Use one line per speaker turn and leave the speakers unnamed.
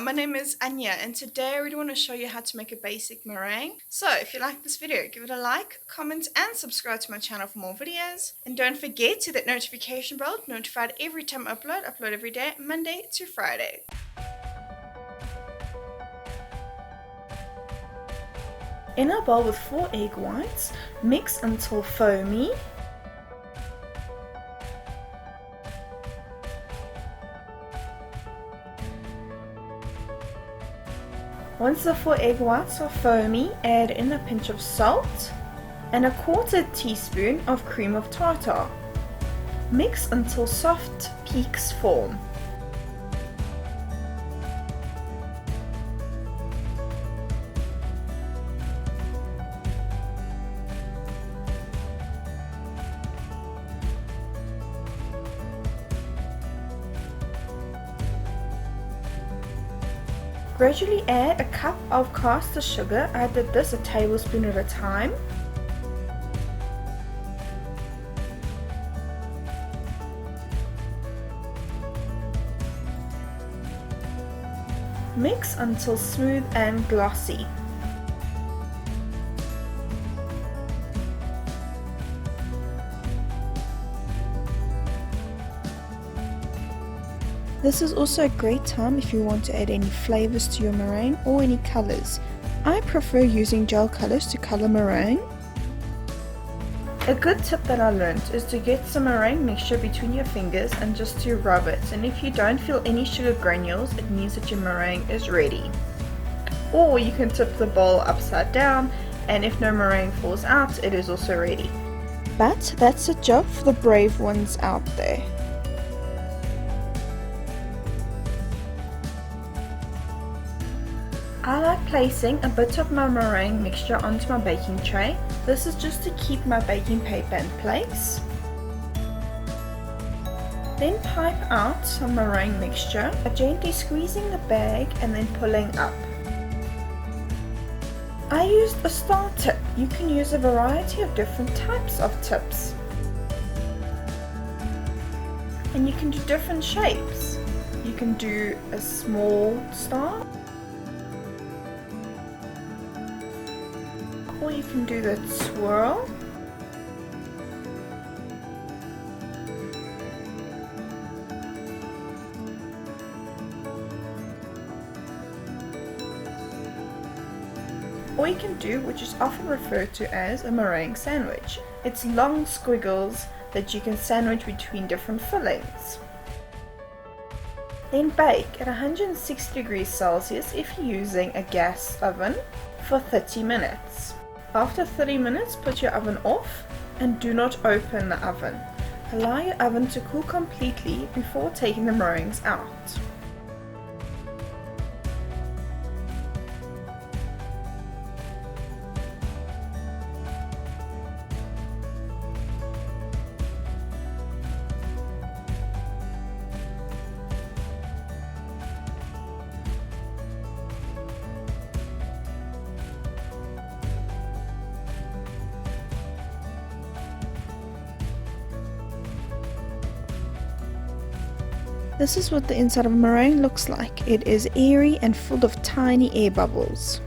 my name is Anya and today I really want to show you how to make a basic meringue. So if you like this video, give it a like, comment and subscribe to my channel for more videos. And don't forget to hit that notification bell to be notified every time I upload every day, Monday to Friday. In a bowl with 4 egg whites, mix until foamy. Once the 4 egg whites are foamy, add in a pinch of salt and a 1/4 teaspoon of cream of tartar. Mix until soft peaks form. Gradually add a cup of castor sugar. I did this a tablespoon at a time. Mix until smooth and glossy. This is also a great time if you want to add any flavors to your meringue or any colors. I prefer using gel colors to color meringue. A good tip that I learned is to get some meringue mixture between your fingers and just to rub it, and if you don't feel any sugar granules, it means that your meringue is ready. Or you can tip the bowl upside down, and if no meringue falls out, it is also ready. But that's a job for the brave ones out there. I like placing a bit of my meringue mixture onto my baking tray. This is just to keep my baking paper in place. Then pipe out some meringue mixture by gently squeezing the bag and then pulling up. I used a star tip. You can use a variety of different types of tips. And you can do different shapes. You can do a small star, or you can do that swirl. Or you can do, which is often referred to as a meringue sandwich. It's long squiggles that you can sandwich between different fillings. Then bake at 160 degrees Celsius if you're using a gas oven for 30 minutes. After 30 minutes, put your oven off and do not open the oven. Allow your oven to cool completely before taking the meringues out. This is what the inside of a meringue looks like. It is airy and full of tiny air bubbles.